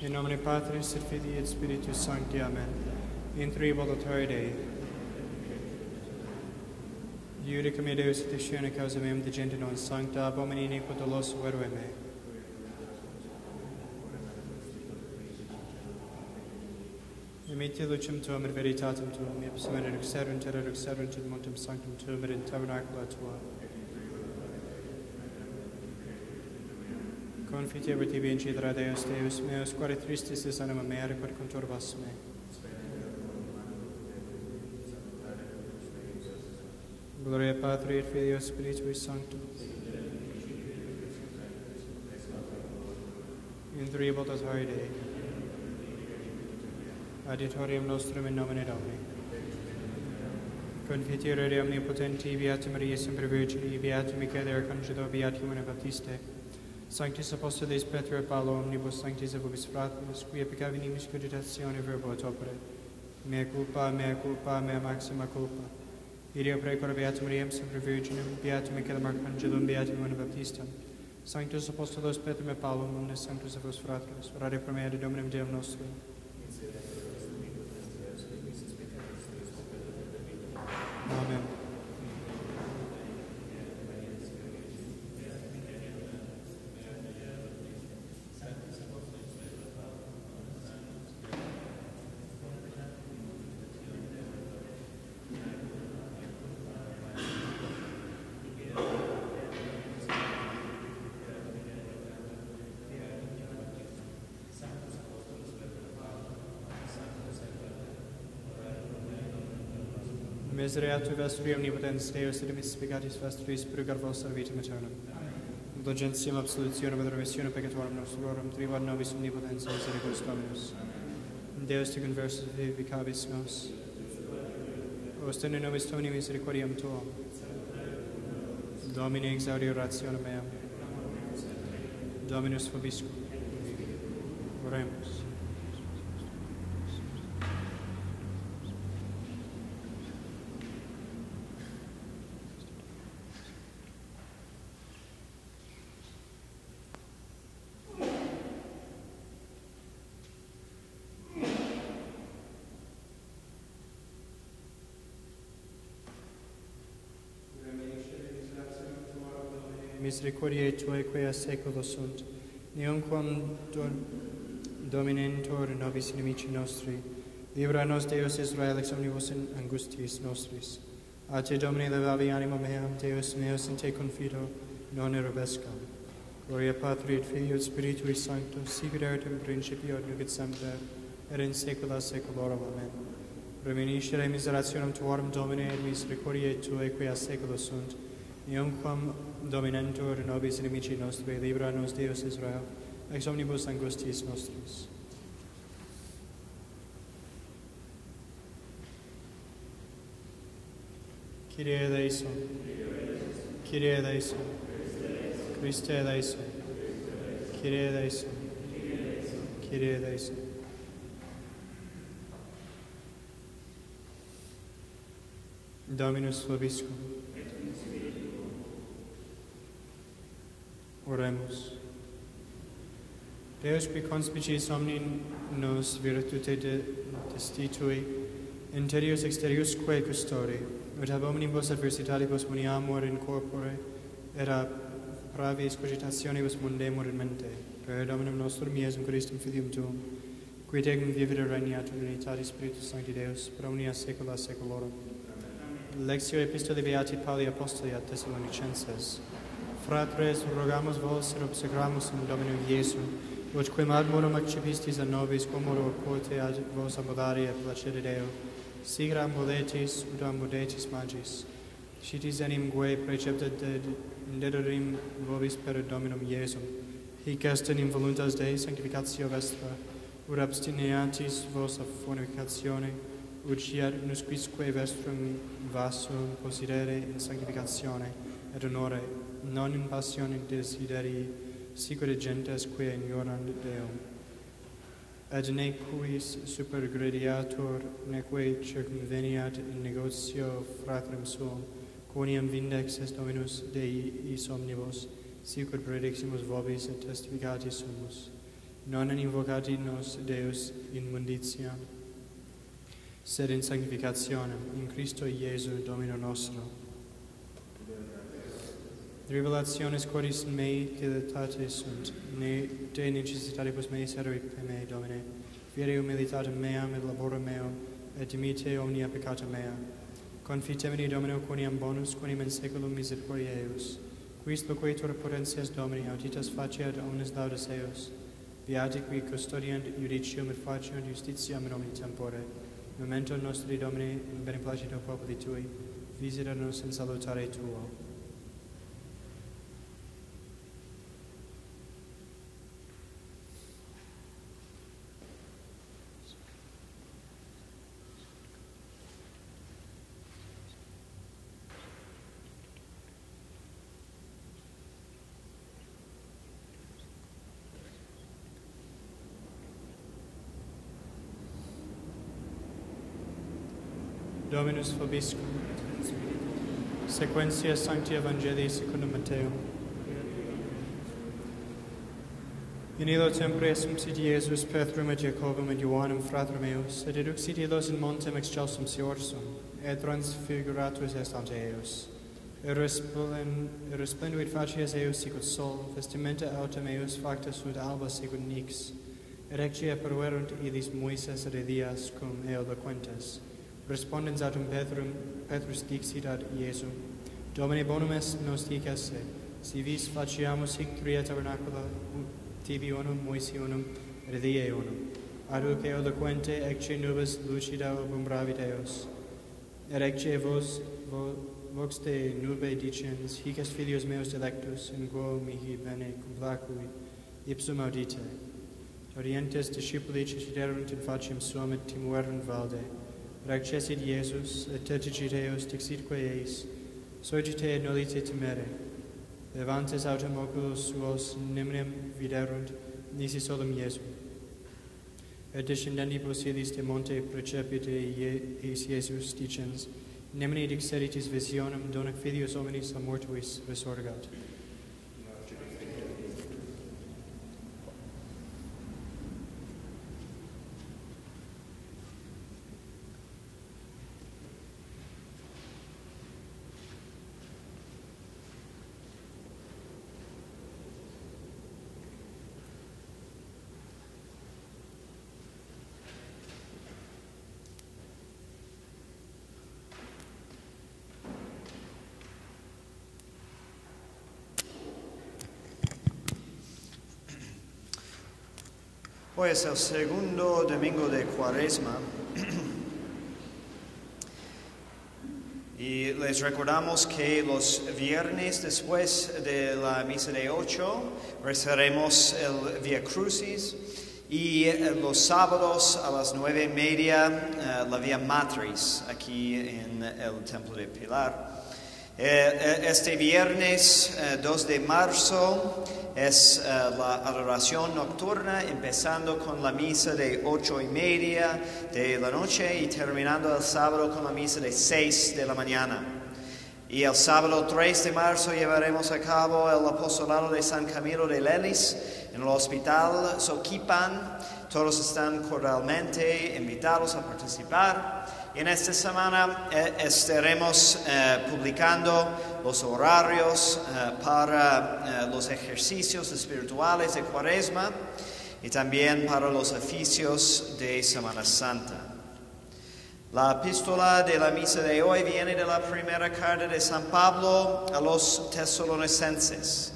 In nomine Patris et Filii et Spiritus Sancti. Amen. In tribolatory Dei. Iudica me Deus et discione causa meum de gente non sancta, abomini iniquo doloso verve me. Emitte lucem tuam et veritatem tuam, ipsum et ruxerunt et montem sanctum tuum et in tabernacula tua. Confitevo tibi incidere Deus meus, quare tristis is anima mea, quod conturbas me. Gloria Patri et Filii et Spiritui Sancto. In tribolatory Dei. Adiutorium nostrum in nomine Domini. Confiterio Dei omnipotenti, Beata Maria sempre Virgini, Beata Michael Arcangelo, Beata Humana Baptiste, Sanctis Apostolis Petro et Paulo, omnibus sanctis et vobis fratres, quia peccavinimis cogitatione verbo et opere. Mea culpa, mea maxima culpa. Ideo precora Beata Maria sempre Virginum, Beata Michael Arcangelum, Beata Humana Baptistem, Sanctus Apostolos Petro et Paulo, omnes sanctus et vos fratres, orare pro mea de Dominum Deum nostrum. Amen. Misereatur vestri omnipotens Deus et dimis peccatis vestris purgar vos vitam aeternam. Indulgentiam absolutionem et remissionem peccatorum nostrorum, tribuat nobis omnipotens misericors Dominus. Deus te conversus vivicabis nos. Ostende nobis Domini misericordiam tuam. Domine exaudi orationem meam. Dominus vobiscum. Oremus. Misericordiae Tuae quae saeculo sunt, neumquam dominentur nobis inimici nostri, libera nos Deus Israel ex omnibus angustiis nostris. A te, Domine, levavi anima meam, Deus meus, in te confido, non erubescam. Gloria Patri et Filii et Spiritui Sancto, sic ut erat in principio et nunc et semper, et in saecula saeculorum. Amen. Reminiscere miserationem Tuarum, Domine, et misericordiae Tuae quae saeculo sunt, neumquam dominentur nobis inimici nostri, libera nos Deus Israel, ex omnibus angustiis nostris. Kyrie eleison. Kyrie eleison. Christe eleison. Kyrie eleison. Kyrie eleison. Dominus vobiscum. Oremus. Deus qui conspicis omni nos virtute destitui, interius exteriusque custodi, ut ab omnibus adversitatibus muniamur in corpore, et ab pravis cogitationibus mundemur in mente, per Dominum nostrum Iesum Christum Filium Tuum, qui tecum vivere regnatur in unitatis Spiritus Sancti Deus, per omnia saecula saeculorum. Lectio Epistoli Beati Pauli Apostoli ad Thessalonicenses. Fratres, rogamus vos et obsequamus in Domino Iesum, ut quem ad modum accipistis a nobis, quomodo quote ad vos amodari et placere Deo, sigra amboletis ut amboletis magis. Scitis enim gue precepta dederim vobis per Dominum Iesum, hic est enim voluntas Dei sanctificatio vestra, ut abstineatis vos a fornicatione, ut fiat nusquisque vestrum vasum possidere in sanctificatione et honore, non in passione desiderii, sic ut gentes quae ignorant Deum. Et nequis supergrediatur, neque circumveniat in negotio fratrem suum, quoniam vindex est Dominus Dei is omnibus, sic ut prediximus vobis et testificati sumus. non invocati nos Deus in munditia, sed in sanctificationem, in Christo Iesu, Domino nostro. Revelationes quodis mei dilettate sunt, de necessitatibus mei servi per me, Domine, fiere humilitatem meam et laborem meo, et dimite omnia peccata mea. Confitemini, Domino, quoniam bonus, quoniam in saeculum misericordia eius. Quis loquetur potentias Domini, auditas faciat omnes laudes eius. Beati qui custodiant judicium et faciant justitiam in omni tempore. Memento nostri, Domini, in beneplacito populi Tui, visita nos in salutare Tuo. Dominus vobiscum. Sequentia Sancti Evangelii secundum Mateo. In illo tempore assumpsit Iesus Petrum et Jacobum et Ioannem fratrem eus, et eduxit illos in montem excelsum Siorsum, et transfiguratus est ante eus. Resplenduit facies eus sicut sol, vestimenta autem eus facta sunt alba sicut nix, et ecce apparuerunt illis Moises et Elias cum eo loquentes. Respondens autem Petrus dixit ad Iesum, Domine bonum est nos hic esse, si vis faciamus hic tria tabernacula, tibi unum, Moisi unum, et Elie unum. Aduc eo loquente, ecce nubes lucida obumbravit eos. Et ecce vox de nube dicens, hic est filius meus delectus, in quo mihi bene complacui, ipsum audite. Orientes discipuli ceciderunt in faciem suam et timuerunt valde. Recessit Iesus, et tetigit eos dixitque eis, surgite et nolite timere. Levantes autem oculos suos nimnem viderunt, nisi solum Iesum. Et descendentibus illis de monte precepite eis Iesus dicens, nemine dixeritis visionem donac filius hominis a mortuis resurgat. Hoy es el segundo domingo de Cuaresma y les recordamos que los viernes después de la misa de 8 rezaremos el Via Crucis y los sábados a las 9:30 la Via Matris aquí en el Templo de Pilar. Este viernes 2 de marzo es la adoración nocturna, empezando con la misa de 8:30 de la noche y terminando el sábado con la misa de 6 de la mañana. Y el sábado 3 de marzo llevaremos a cabo el apostolado de San Camilo de Lelis en el Hospital Soquipan. Todos están cordialmente invitados a participar. Y en esta semana estaremos publicando los horarios para los ejercicios espirituales de Cuaresma y también para los oficios de Semana Santa. La epístola de la misa de hoy viene de la primera carta de San Pablo a los tesalonicenses.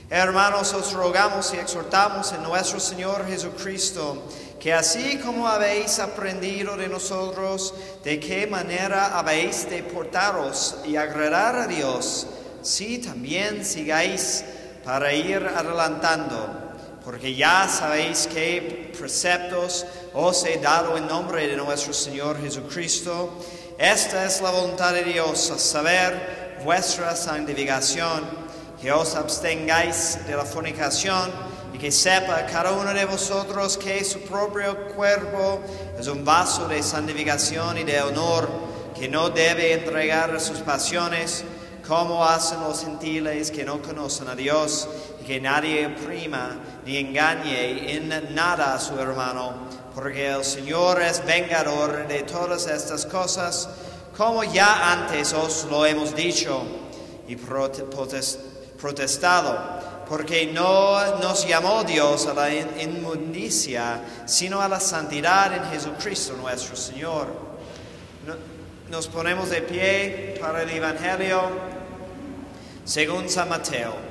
Hermanos, os rogamos y exhortamos en nuestro Señor Jesucristo, que así como habéis aprendido de nosotros de qué manera habéis de portaros y agradar a Dios, sí también sigáis para ir adelantando, porque ya sabéis qué preceptos os he dado en nombre de nuestro Señor Jesucristo. Esta es la voluntad de Dios, a saber, vuestra santificación, que os abstengáis de la fornicación, y que sepa cada uno de vosotros que su propio cuerpo es un vaso de santificación y de honor, que no debe entregar a sus pasiones, como hacen los gentiles que no conocen a Dios, y que nadie oprima ni engañe en nada a su hermano, porque el Señor es vengador de todas estas cosas, como ya antes os lo hemos dicho y protestado, porque no nos llamó Dios a la inmundicia, sino a la santidad en Jesucristo nuestro Señor. Nos ponemos de pie para el Evangelio según San Mateo.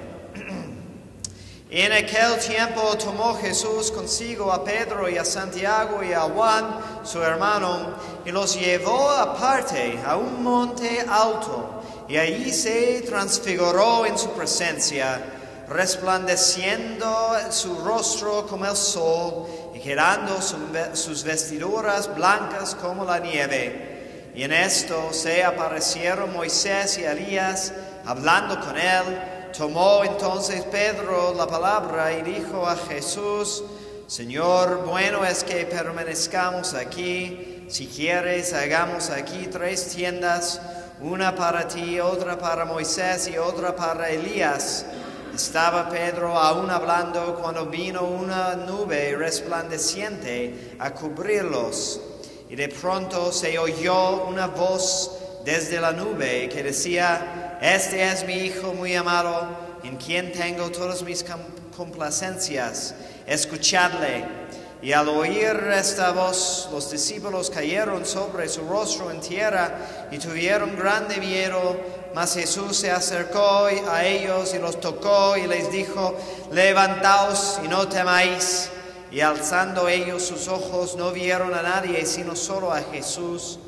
En aquel tiempo tomó Jesús consigo a Pedro y a Santiago y a Juan, su hermano, y los llevó aparte a un monte alto, y allí se transfiguró en su presencia, resplandeciendo su rostro como el sol, y quedando sus vestiduras blancas como la nieve. Y en esto se aparecieron Moisés y Elías, hablando con él. Tomó entonces Pedro la palabra y dijo a Jesús: Señor, bueno es que permanezcamos aquí. Si quieres, hagamos aquí 3 tiendas, una para ti, otra para Moisés y otra para Elías. Estaba Pedro aún hablando cuando vino una nube resplandeciente a cubrirlos. Y de pronto se oyó una voz desde la nube que decía: Este es mi Hijo muy amado, en quien tengo todas mis complacencias. Escuchadle. Y al oír esta voz, los discípulos cayeron sobre su rostro en tierra y tuvieron grande miedo. Mas Jesús se acercó a ellos y los tocó y les dijo: Levantaos y no temáis. Y alzando ellos sus ojos no vieron a nadie sino solo a Jesús.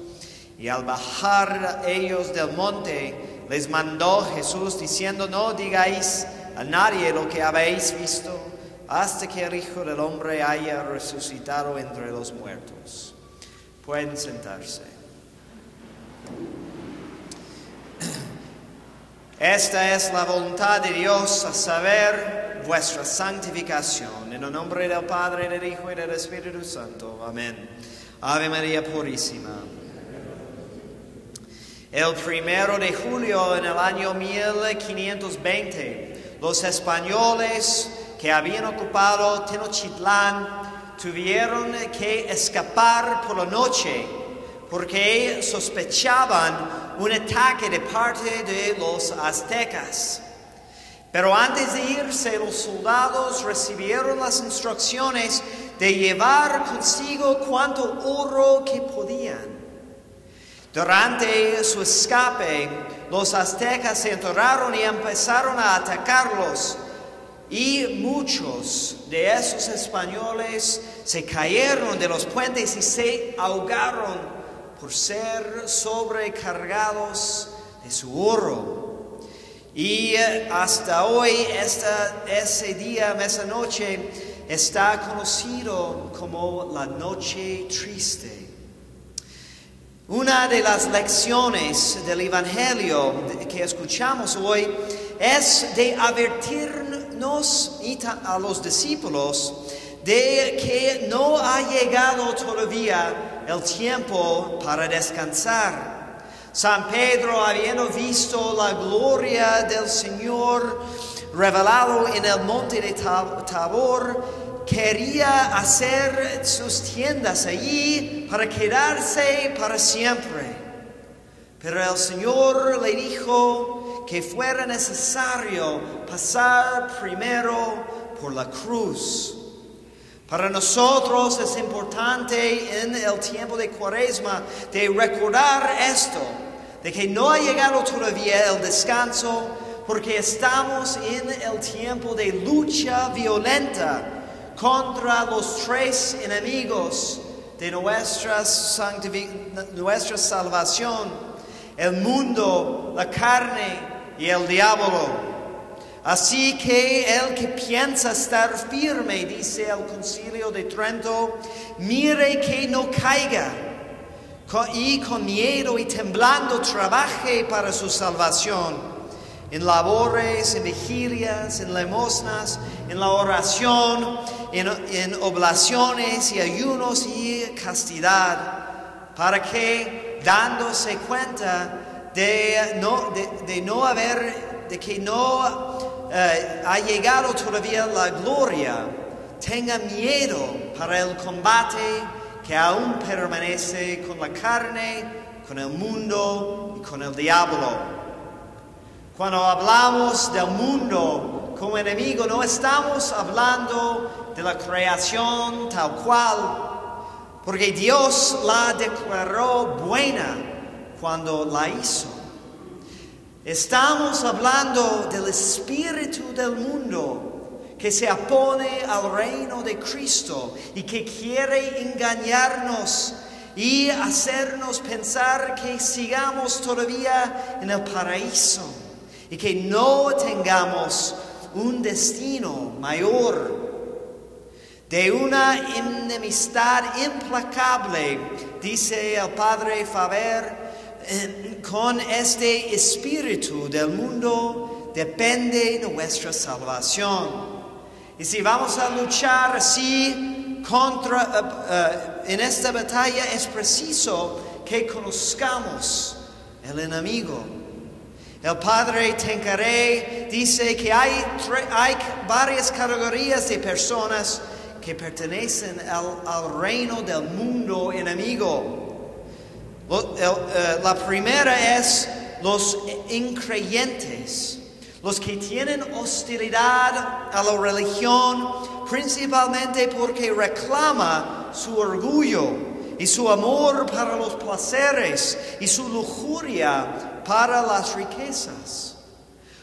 Y al bajar ellos del monte, les mandó Jesús diciendo: No digáis a nadie lo que habéis visto, hasta que el Hijo del Hombre haya resucitado entre los muertos. Pueden sentarse. Esta es la voluntad de Dios, a saber, vuestra santificación. En el nombre del Padre, del Hijo y del Espíritu Santo. Amén. Ave María Purísima. El 1 de julio en el año 1520, los españoles que habían ocupado Tenochtitlán tuvieron que escapar por la noche porque sospechaban un ataque de parte de los aztecas. Pero antes de irse, los soldados recibieron las instrucciones de llevar consigo cuanto oro que podían. Durante su escape, los aztecas se enteraron y empezaron a atacarlos. Y muchos de esos españoles se cayeron de los puentes y se ahogaron por ser sobrecargados de su oro. Y hasta hoy, ese día, esa noche, está conocido como la Noche Triste. Una de las lecciones del Evangelio que escuchamos hoy es de advertirnos a los discípulos de que no ha llegado todavía el tiempo para descansar. San Pedro, habiendo visto la gloria del Señor revelado en el monte de Tabor, quería hacer sus tiendas allí para quedarse para siempre. Pero el Señor le dijo que fuera necesario pasar primero por la cruz. Para nosotros es importante en el tiempo de Cuaresma de recordar esto, de que no ha llegado todavía el descanso, porque estamos en el tiempo de lucha violenta contra los 3 enemigos de nuestra salvación: el mundo, la carne y el diablo. Así que el que piensa estar firme, dice el Concilio de Trento, mire que no caiga, y con miedo y temblando trabaje para su salvación, en labores, en vigilias, en limosnas, en la oración, en oblaciones y ayunos y castidad, para que, dándose cuenta de que no ha llegado todavía la gloria, tenga miedo para el combate que aún permanece con la carne, con el mundo y con el diablo. Cuando hablamos del mundo como enemigo, no estamos hablando de la creación tal cual, porque Dios la declaró buena cuando la hizo. Estamos hablando del espíritu del mundo que se opone al reino de Cristo y que quiere engañarnos y hacernos pensar que sigamos todavía en el paraíso y que no tengamos un destino mayor. De una enemistad implacable, dice el Padre Faber, con este espíritu del mundo depende nuestra salvación. Y si vamos a luchar así en esta batalla, es preciso que conozcamos el enemigo. El Padre Tencaré dice que hay varias categorías de personas que pertenecen al reino del mundo enemigo. La primera es los increyentes, los que tienen hostilidad a la religión, principalmente porque reclama su orgullo y su amor para los placeres y su lujuria para las riquezas.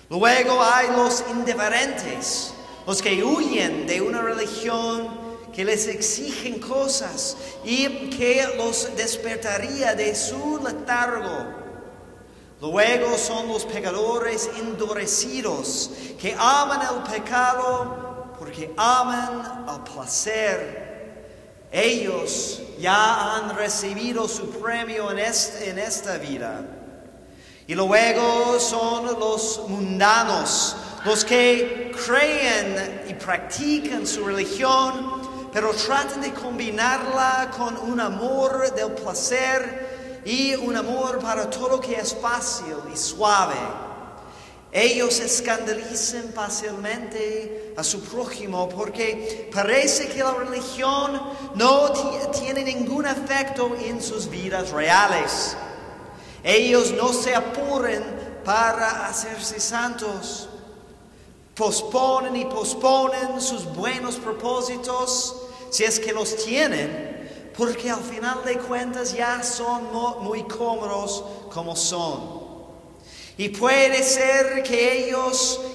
Luego hay los indiferentes, los que huyen de una religión que les exigen cosas y que los despertaría de su letargo. Luego son los pecadores endurecidos, que aman el pecado porque aman el placer. Ellos ya han recibido su premio en esta vida. Y luego son los mundanos, los que creen y practican su religión, pero tratan de combinarla con un amor del placer y un amor para todo lo que es fácil y suave. Ellos escandalizan fácilmente a su prójimo porque parece que la religión no tiene ningún efecto en sus vidas reales. Ellos no se apuran para hacerse santos. Posponen y posponen sus buenos propósitos, si es que los tienen, porque al final de cuentas ya son muy cómodos como son. Y puede ser que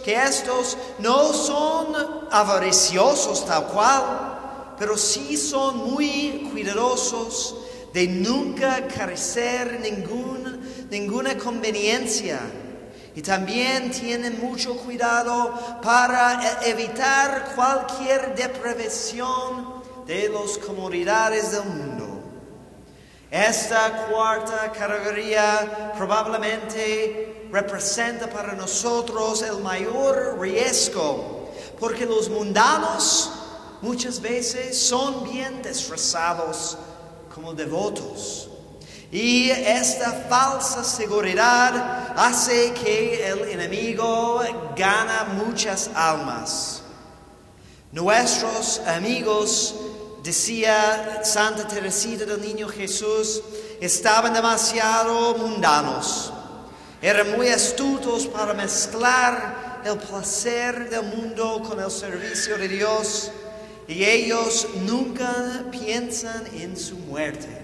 estos no son avariciosos tal cual, pero sí son muy cuidadosos de nunca carecer ninguna conveniencia. Y también tienen mucho cuidado para evitar cualquier depravación de las comodidades del mundo. Esta cuarta categoría probablemente representa para nosotros el mayor riesgo, porque los mundanos muchas veces son bien disfrazados como devotos. Y esta falsa seguridad hace que el enemigo gane muchas almas. Nuestros amigos, decía Santa Teresita del Niño Jesús, estaban demasiado mundanos. Eran muy astutos para mezclar el placer del mundo con el servicio de Dios. Y ellos nunca piensan en su muerte.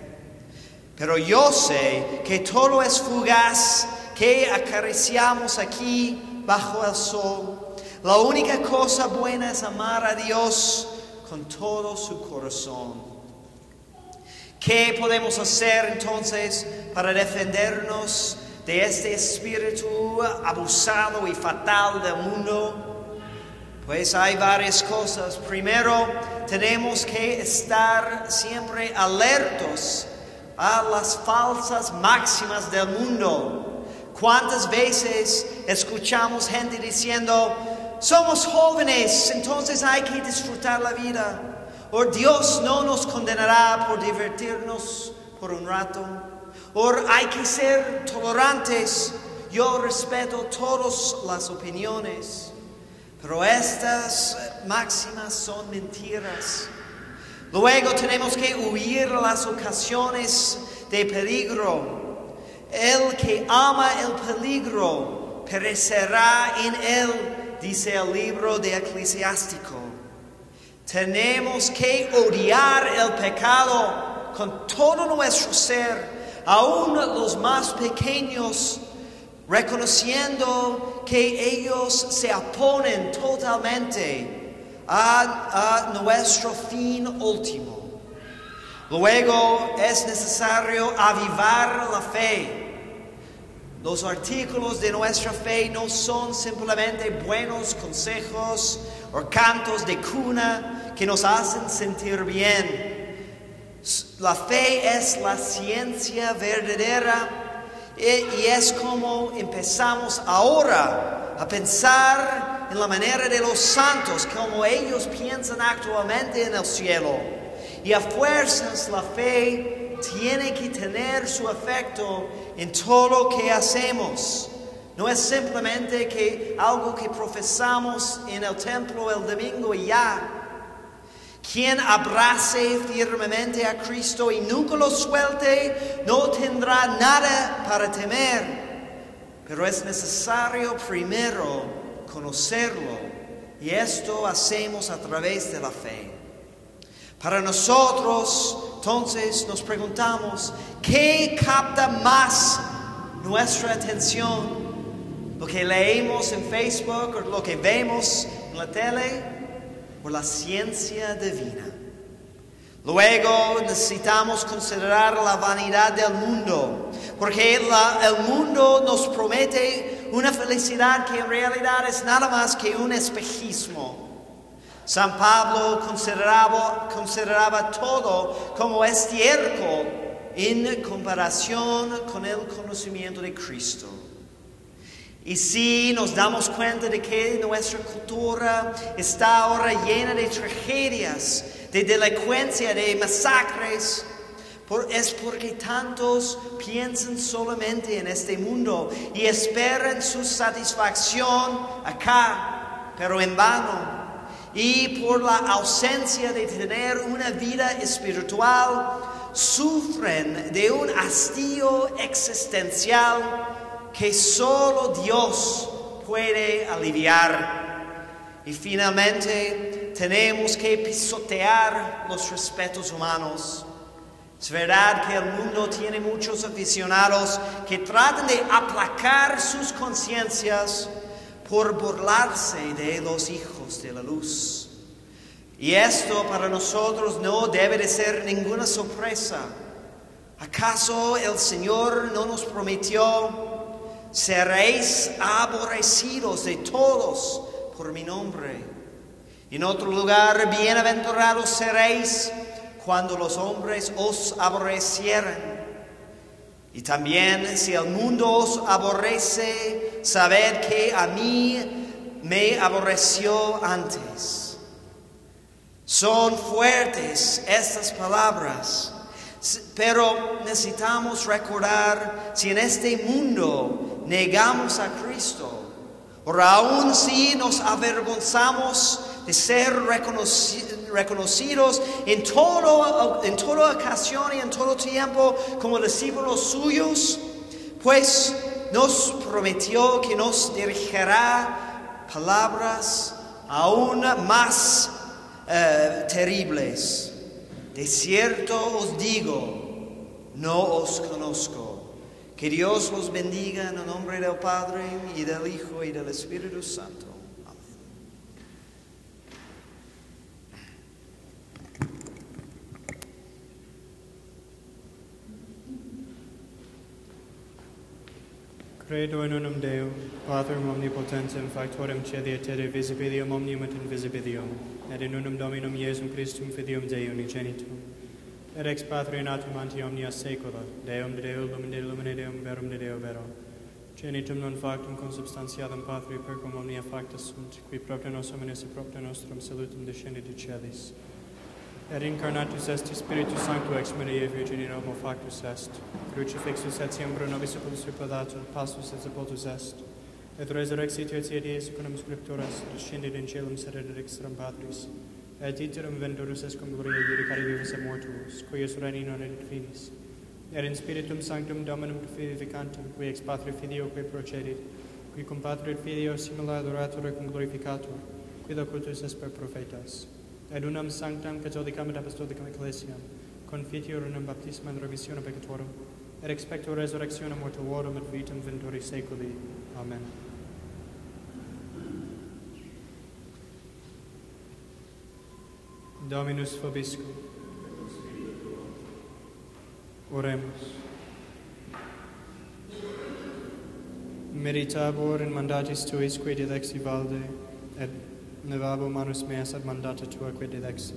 Pero yo sé que todo es fugaz, que acariciamos aquí bajo el sol. La única cosa buena es amar a Dios con todo su corazón. ¿Qué podemos hacer entonces para defendernos de este espíritu abusado y fatal del mundo? Pues hay varias cosas. Primero, tenemos que estar siempre alertos a las falsas máximas del mundo. ¿Cuántas veces escuchamos gente diciendo, somos jóvenes, entonces hay que disfrutar la vida? O Dios no nos condenará por divertirnos por un rato. O hay que ser tolerantes, yo respeto todas las opiniones. Pero estas máximas son mentiras. Luego tenemos que huir las ocasiones de peligro. El que ama el peligro perecerá en él, dice el libro de Eclesiástico. Tenemos que odiar el pecado con todo nuestro ser, aun los más pequeños, reconociendo que ellos se oponen totalmente a nuestro fin último. Luego es necesario avivar la fe. Los artículos de nuestra fe no son simplemente buenos consejos o cantos de cuna que nos hacen sentir bien. La fe es la ciencia verdadera y es como empezamos ahora a pensar en la manera de los santos, como ellos piensan actualmente en el cielo. Y a fuerzas la fe tiene que tener su efecto en todo lo que hacemos. No es simplemente que algo que profesamos en el templo el domingo y ya. Quien abrace firmemente a Cristo y nunca lo suelte, no tendrá nada para temer. Pero es necesario primero conocerlo, y esto hacemos a través de la fe. Para nosotros, entonces, nos preguntamos, ¿qué capta más nuestra atención? ¿Lo que leemos en Facebook o lo que vemos en la tele? ¿O la ciencia divina? Luego necesitamos considerar la vanidad del mundo, porque el mundo nos promete una felicidad que en realidad es nada más que un espejismo. San Pablo consideraba todo como estiércol en comparación con el conocimiento de Cristo. Y si nos damos cuenta de que nuestra cultura está ahora llena de tragedias, de delincuencia, de masacres, es porque tantos piensan solamente en este mundo y esperan su satisfacción acá, pero en vano. Y por la ausencia de tener una vida espiritual, sufren de un hastío existencial que solo Dios puede aliviar. Y finalmente tenemos que pisotear los respetos humanos. Es verdad que el mundo tiene muchos aficionados que tratan de aplacar sus conciencias por burlarse de los hijos de la luz. Y esto para nosotros no debe de ser ninguna sorpresa. ¿Acaso el Señor no nos prometió: seréis aborrecidos de todos por mi nombre? Y en otro lugar: bienaventurados seréis cuando los hombres os aborrecieren. Y también: si el mundo os aborrece, sabed que a mí me aborreció antes. Son fuertes estas palabras, pero necesitamos recordar: si en este mundo negamos a Cristo, o aún si nos avergonzamos de ser reconocidos en toda ocasión y en todo tiempo como discípulos suyos, pues nos prometió que nos dirigirá palabras aún más terribles. De cierto os digo, no os conozco. Que Dios los bendiga en el nombre del Padre, y del Hijo, y del Espíritu Santo. Credo in unum Deo, Patrem omnipotentem, factorem caeli et terrae, visibilium omnium et invisibilium, et in unum Dominum Iesum Christum, Filium Dei unigenitum, et ex Patri natum ante omnia saecula, Deum de Deo, lumen de lumine Deum, verum de Deo vero, genitum non factum consubstantialem Patri, per cum omnia facta sunt, qui propter nos hominis et propter nostrum salutum descendi de celis. Et incarnatus est Spiritus Sancto ex Mariae Virgine homo factus est, crucifixus et siembra nobis sepultus repadatur, passus et sepultus est, et resurrexitio et dies secundum scripturas, descendit in caelum sed et extram Patris, et iterum venturus est cum gloria judicare vivus et mortuos, cuius reini non et finis, et in spiritum sanctum Dominum vivificantem, qui ex Patri Filio qui procedit, qui cum Patri et Filio simula adorator et cum glorificator, qui locutus est per prophetas, et unam sanctam catholicam et apostolicam ecclesiam, confitior unum baptismam et remissionem peccatorum, et expecto resurrectionem mortuorum et vitam venturi saeculi. Amen. Dominus vobiscum. Oremus. Meritabor in mandatis tuis quae dilexi valde, et levabo manus meas ad mandata tua quae dilexi.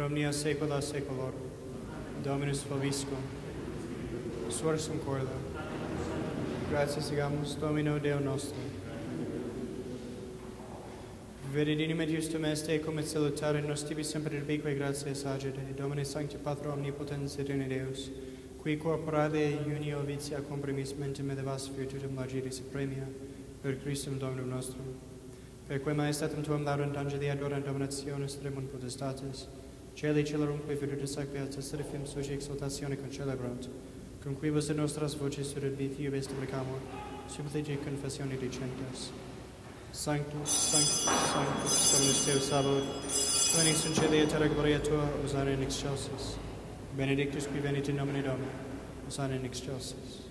per omnia saecula saeculorum. Dominus vobiscum. Sursum corda. Gratias digamus Domino Deo nostro. Veridinum et justum est cum et salutare nos tibi semper herbique gratias agere, Domine Sancti Patro Omnipotens et Deus, qui corporale unio vitia comprimis mentem elevas virtutum largiris premia, per Christum Dominum nostrum. Per quae maestatem tuam laudant angeli adorant dominationis tremunt potestates, celi celorum quae virtutis acqueatas serifim suci exaltatione concelebrant, cum quibus et nostras voces surat vitium est precamur, supplici confessione dicentes. Sanctus, Sanctus, Sanctus, Dominus Deus Sabaoth, plenis in celi et terra gloria tua, usare in excelsis. benedictus qui venit in nomine Domini, hosanna in excelsis.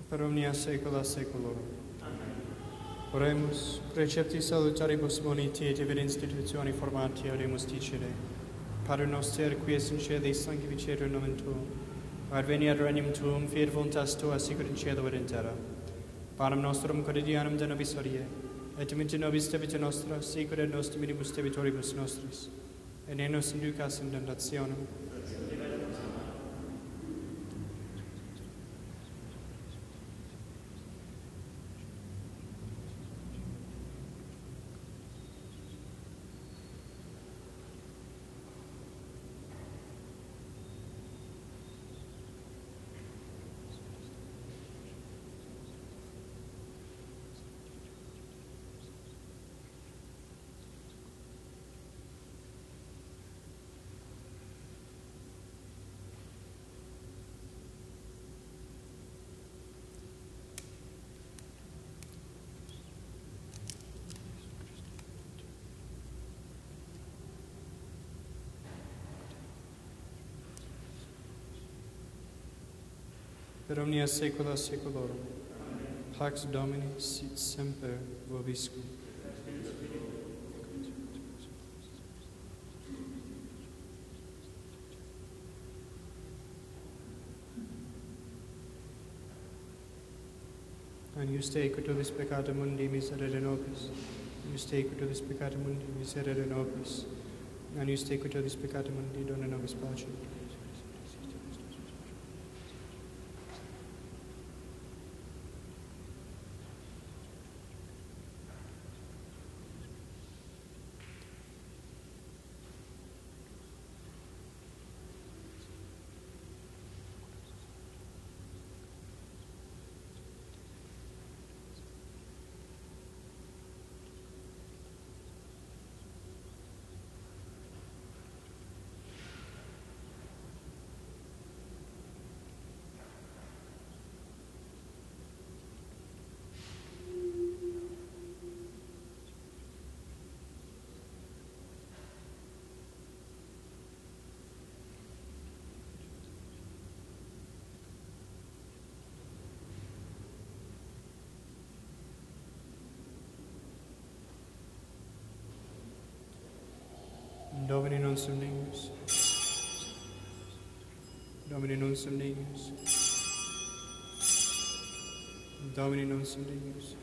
per omnia saecula saeculorum. Oremus, precepti salutaribus boni tie divit institutioni formati audemus dicere. Padre noster, qui es in caeli, sanctificetur nomen tuum. Adveniat regnum tuum, fiat voluntas tua, sicut in cielo et in terra. Panem nostrum quotidianum da nobis hodie, et dimitte nobis debita nostra, sicut et nos dimittimus debitoribus nostris. Et ne nos inducas in tentationem, per omnia saecula saeculorum. Pax Domini sit semper vobiscum. Anjuste cutubis peccata mundi miserere nobis. Anjuste cutubis peccata mundi miserere nobis. Anjuste cutubis peccata mundi dona nobis pace. Domini non sum dignus. Domini non sum dignus. Domini non sum dignus.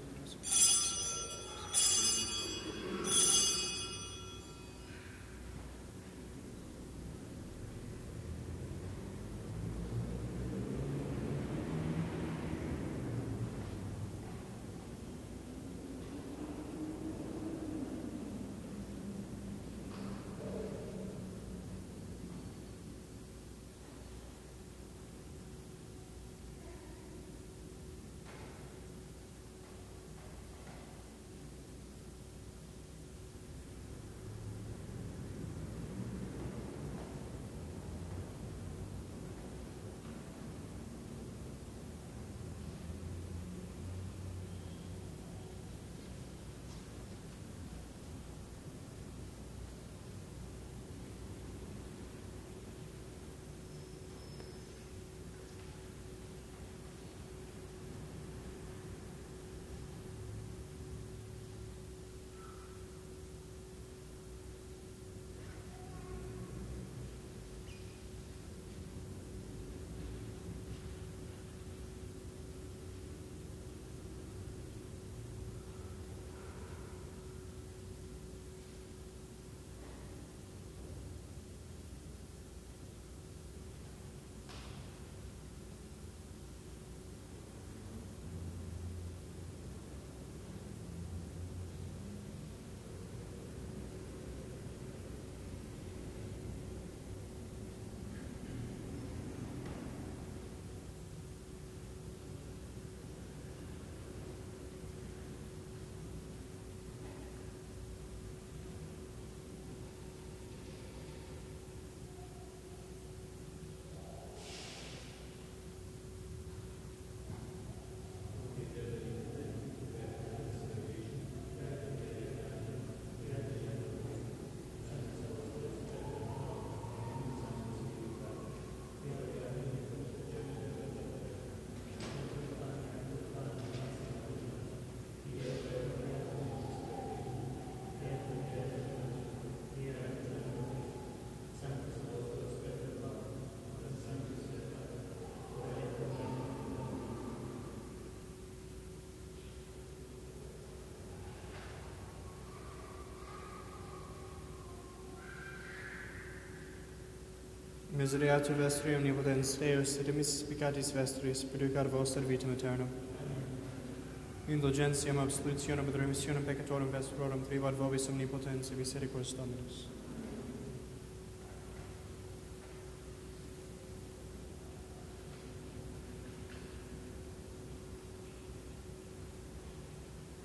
Miseriatur vestri omnipotens Deus, et emissis peccatis vestris, perducat vos ad vitam aeternam. Indulgentiam, absolutionem, et remissionem peccatorum vestrorum, tribat vobis omnipotens, et misericors Dominus.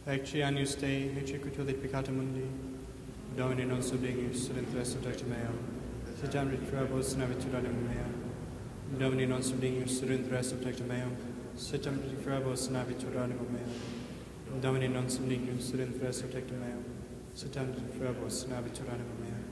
Ecce agnus Dei, ecce cutulit peccata mundi, Domine non subdignus, sed interesse tectum meam, sitam retribus navitur animum meam. Domine non subdignus, sed interesse tectum meam, sitam retribus navitur animum meam. Domine non subdignus, sed interesse tectum meam, sitam retribus navitur animum meam.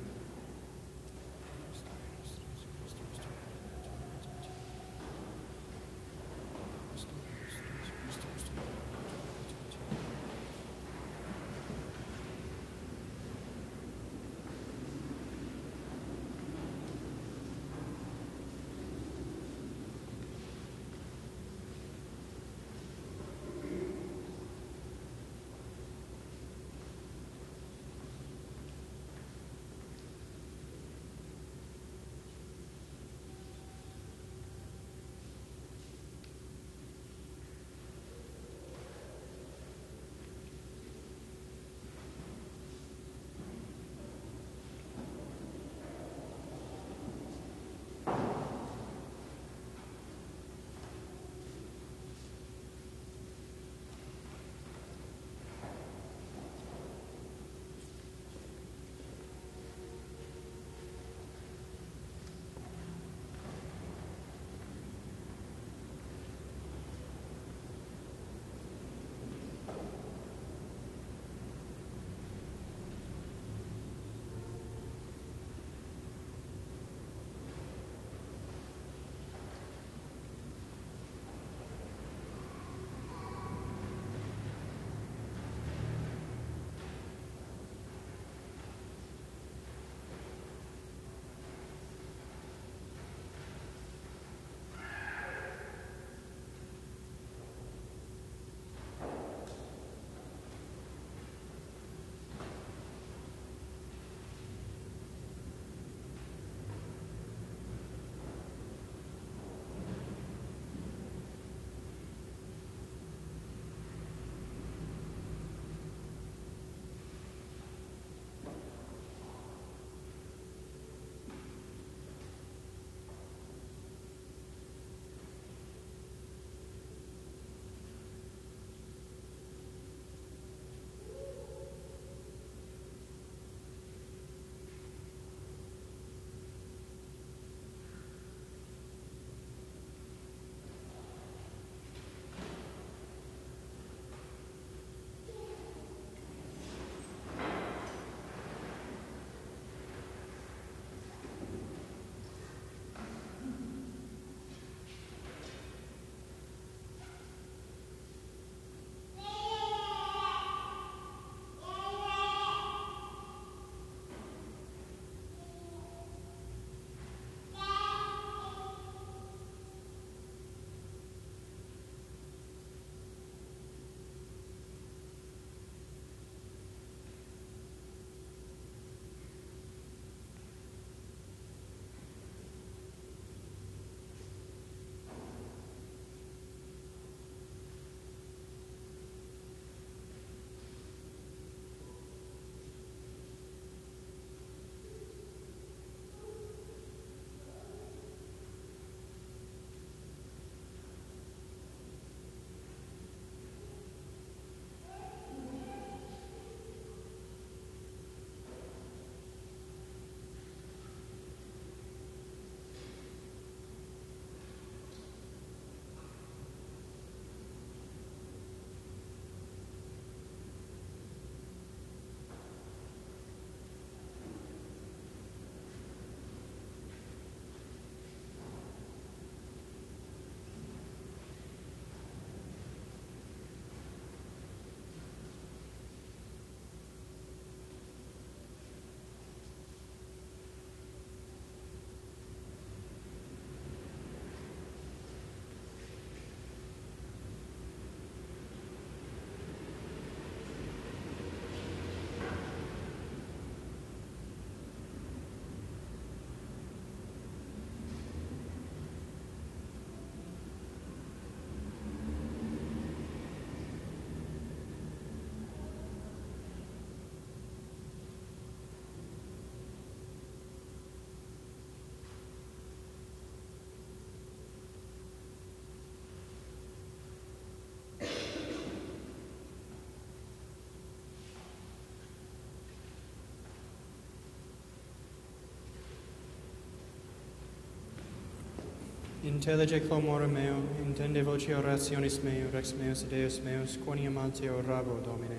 Intellige clamorem meo, intende voce orationis meo, rex meus et Deus meus, quoniam ante orabo, Domine.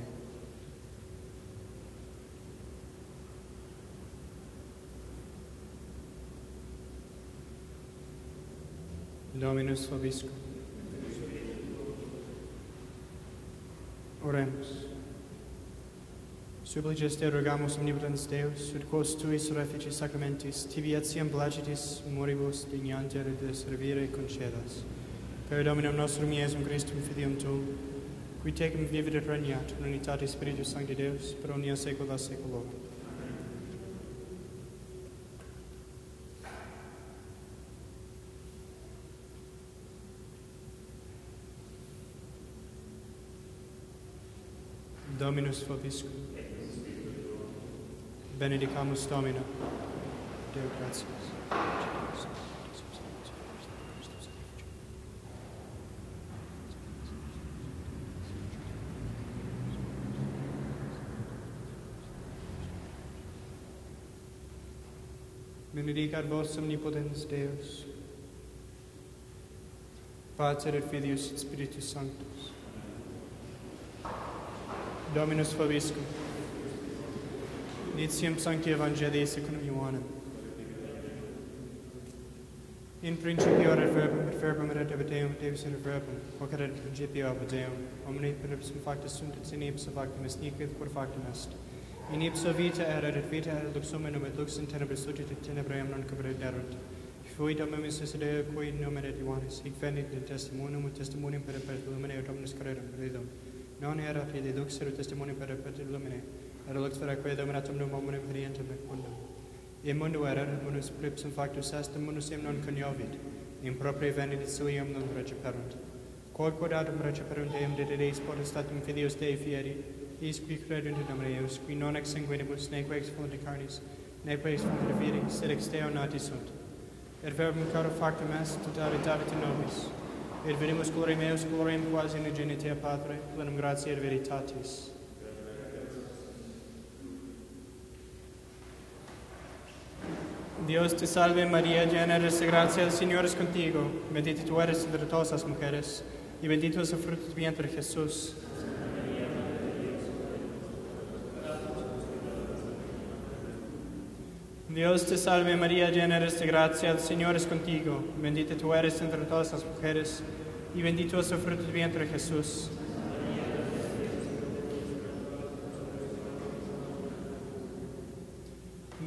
Dominus vobiscum. Oremus. Supplices te rogamus omnipotens Deus, ut quos tuis refici sacramentis, tibi etiam placitis moribus dignander de servire concedas. Per Dominum nostrum Iesum Christum Filium Tuum, qui tecum vivit et regnat, in unitate Spiritus Sancti Deus, per omnia saecula saeculorum. Dominus vobiscum. Benedicamus Domino. Deo gratias. Benedicat vos omnipotens Deus, Pater et Filius et Spiritus Sanctus. Dominus vobiscum. Initium Sancti Evangelii secundum Ioannem. In principio erat verbum, et verbum erat ab Deum, et Deus erat verbum, hoc erat in principio ab Deum, omne per ipsum factus sunt, et sine ipso factum est nihil quod factum est. In ipso vita erat, et vita erat lux hominum, et lux in tenebris lucit, et tenebrae non coverderunt. Fui Dominus est Deo, cui nomen et Ioannis, hic venit in testimonium, et testimonium per lumine, et Dominus carerem, redum. Non era fide lux ero testimonium per lumine, era lux vera quae dominatum num omnem perientem et mundum. In mundo era, munus pripsum factus est, munus em non coniovit, in proprie venit cilium non receperunt. Quod quodatum receperunt eum dedideis potestatum filius Dei fieri, is qui credunt in nomine eius, qui non ex sanguinibus, neque ex fonte carnis, neque ex fonte fide, sed ex Deo nati sunt. Et verbum caro factum est, tot habitavit in nobis. Et venimus gloriam meus, gloriam quasi in genitea Padre, plenum gratiae et veritatis. Dios te salve María, llena eres de gracia, el Señor es contigo. Bendita tú eres entre todas las mujeres, y bendito es el fruto de tu vientre Jesús. Dios te salve María, llena eres de gracia, el Señor es contigo. Bendita tú eres entre todas las mujeres, y bendito es el fruto de tu vientre Jesús.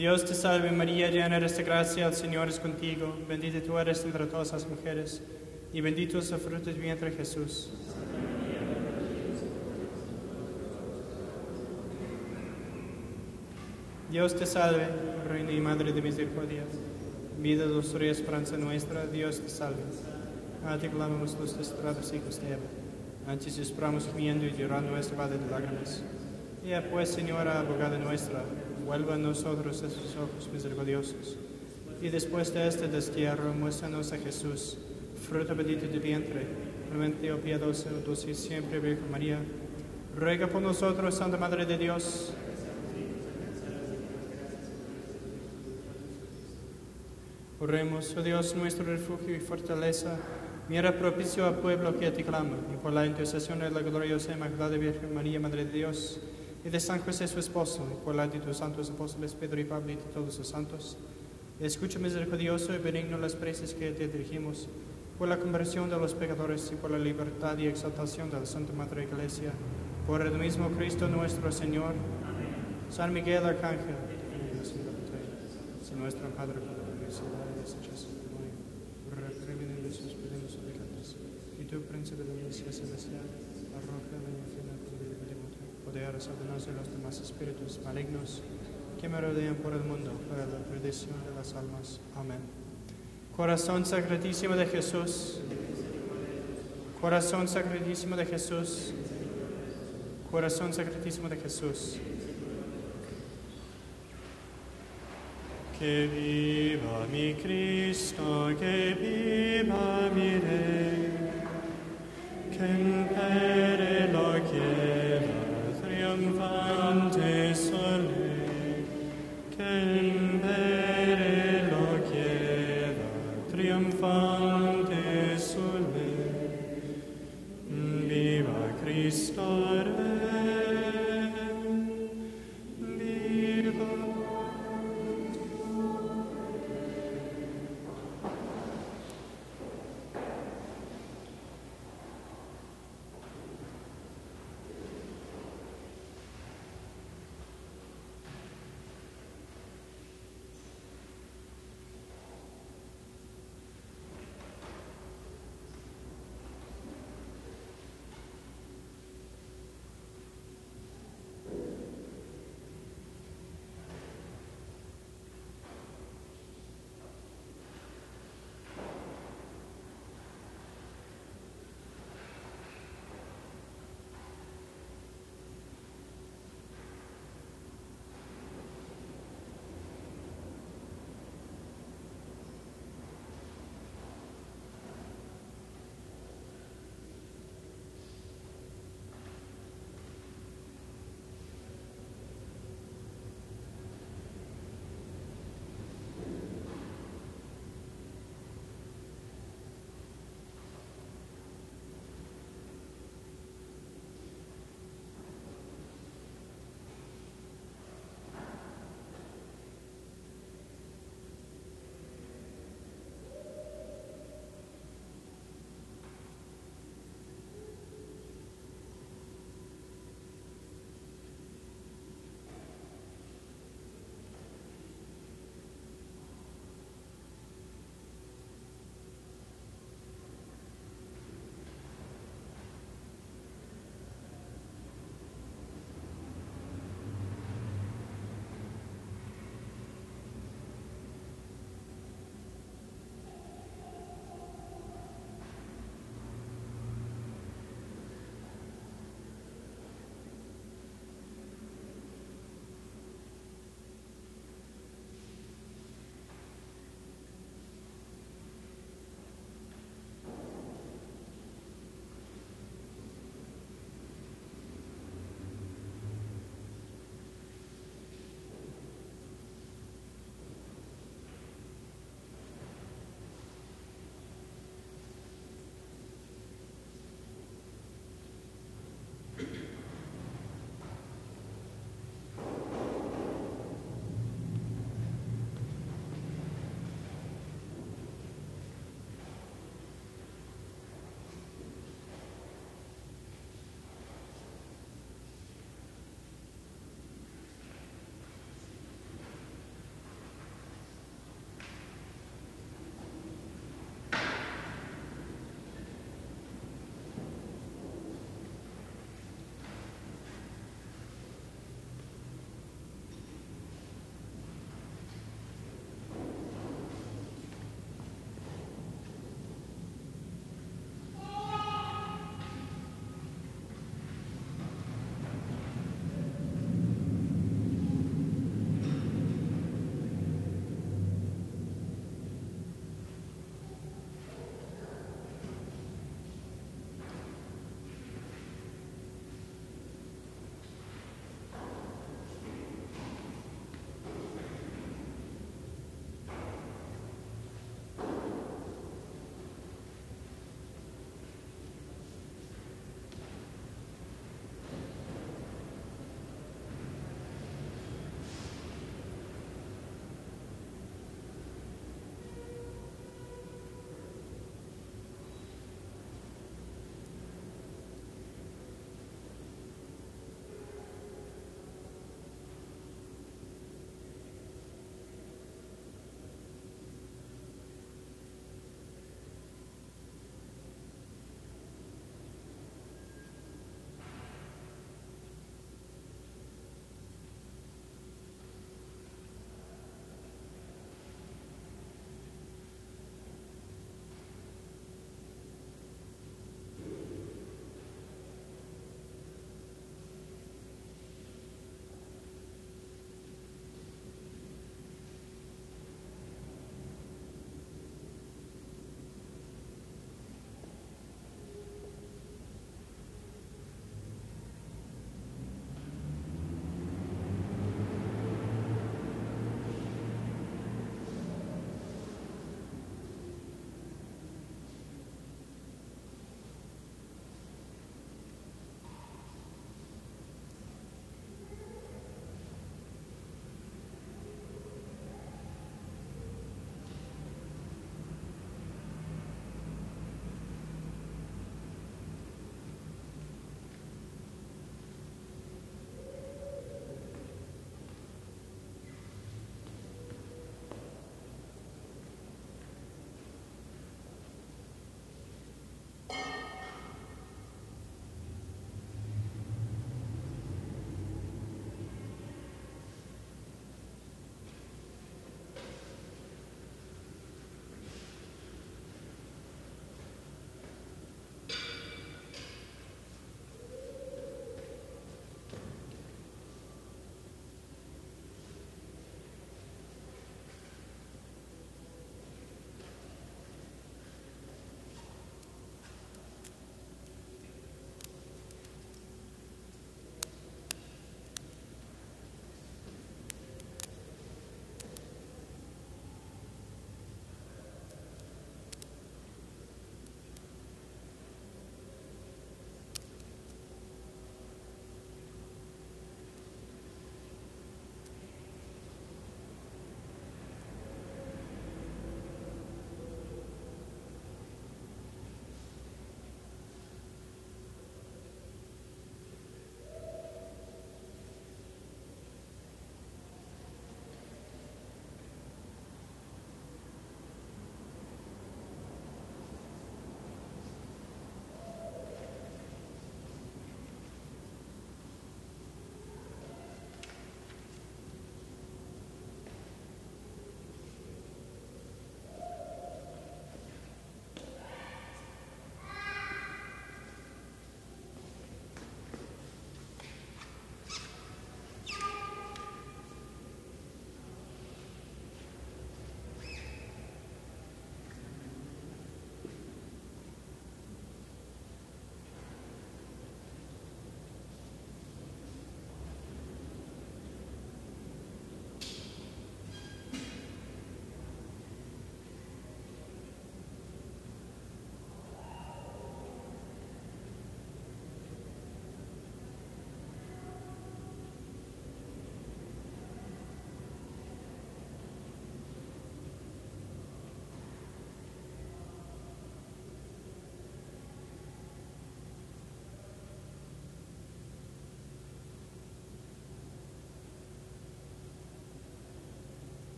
Dios te salve María, llena eres de gracia, el Señor es contigo. Bendita tú eres entre todas las mujeres, y bendito es el fruto de tu vientre Jesús. Dios te salve, Reina y Madre de Misericordia, vida, dulzura y esperanza nuestra, Dios te salve. A ti clamamos los desterrados hijos de Eva, antes esperamos gimiendo y llorando esta valle de lágrimas. Ea pues, Señora, abogada nuestra, vuelva a nosotros esos ojos misericordiosos, y después de este destierro, muéstranos a Jesús, fruto bendito de tu vientre, clemente, oh piadosa, dulce y siempre Virgen María, ruega por nosotros, Santa Madre de Dios. Oremos, oh Dios, nuestro refugio y fortaleza, mira propicio al pueblo que a ti clama, y por la intercesión de la gloriosa Inmaculada Virgen María, Madre de Dios, y de San José su esposo, y por la de tus santos apóstoles Pedro y Pablo y de todos los santos, escucha misericordioso y benigno las preces que te dirigimos, por la conversión de los pecadores y por la libertad y exaltación de la Santa Madre Iglesia, por el mismo Cristo nuestro Señor. Amén. San Miguel Arcángel, San nuestro Padre, y tú, príncipe de la iglesia celestial, arroja de la infinita poder a Satanás y los demás espíritus malignos que me rodean por el mundo, para la perdición de las almas. Amén. Corazón sacratísimo de Jesús, corazón sacratísimo de Jesús, corazón sacratísimo de Jesús. Que viva mi Cristo, que viva mi Rey, que impere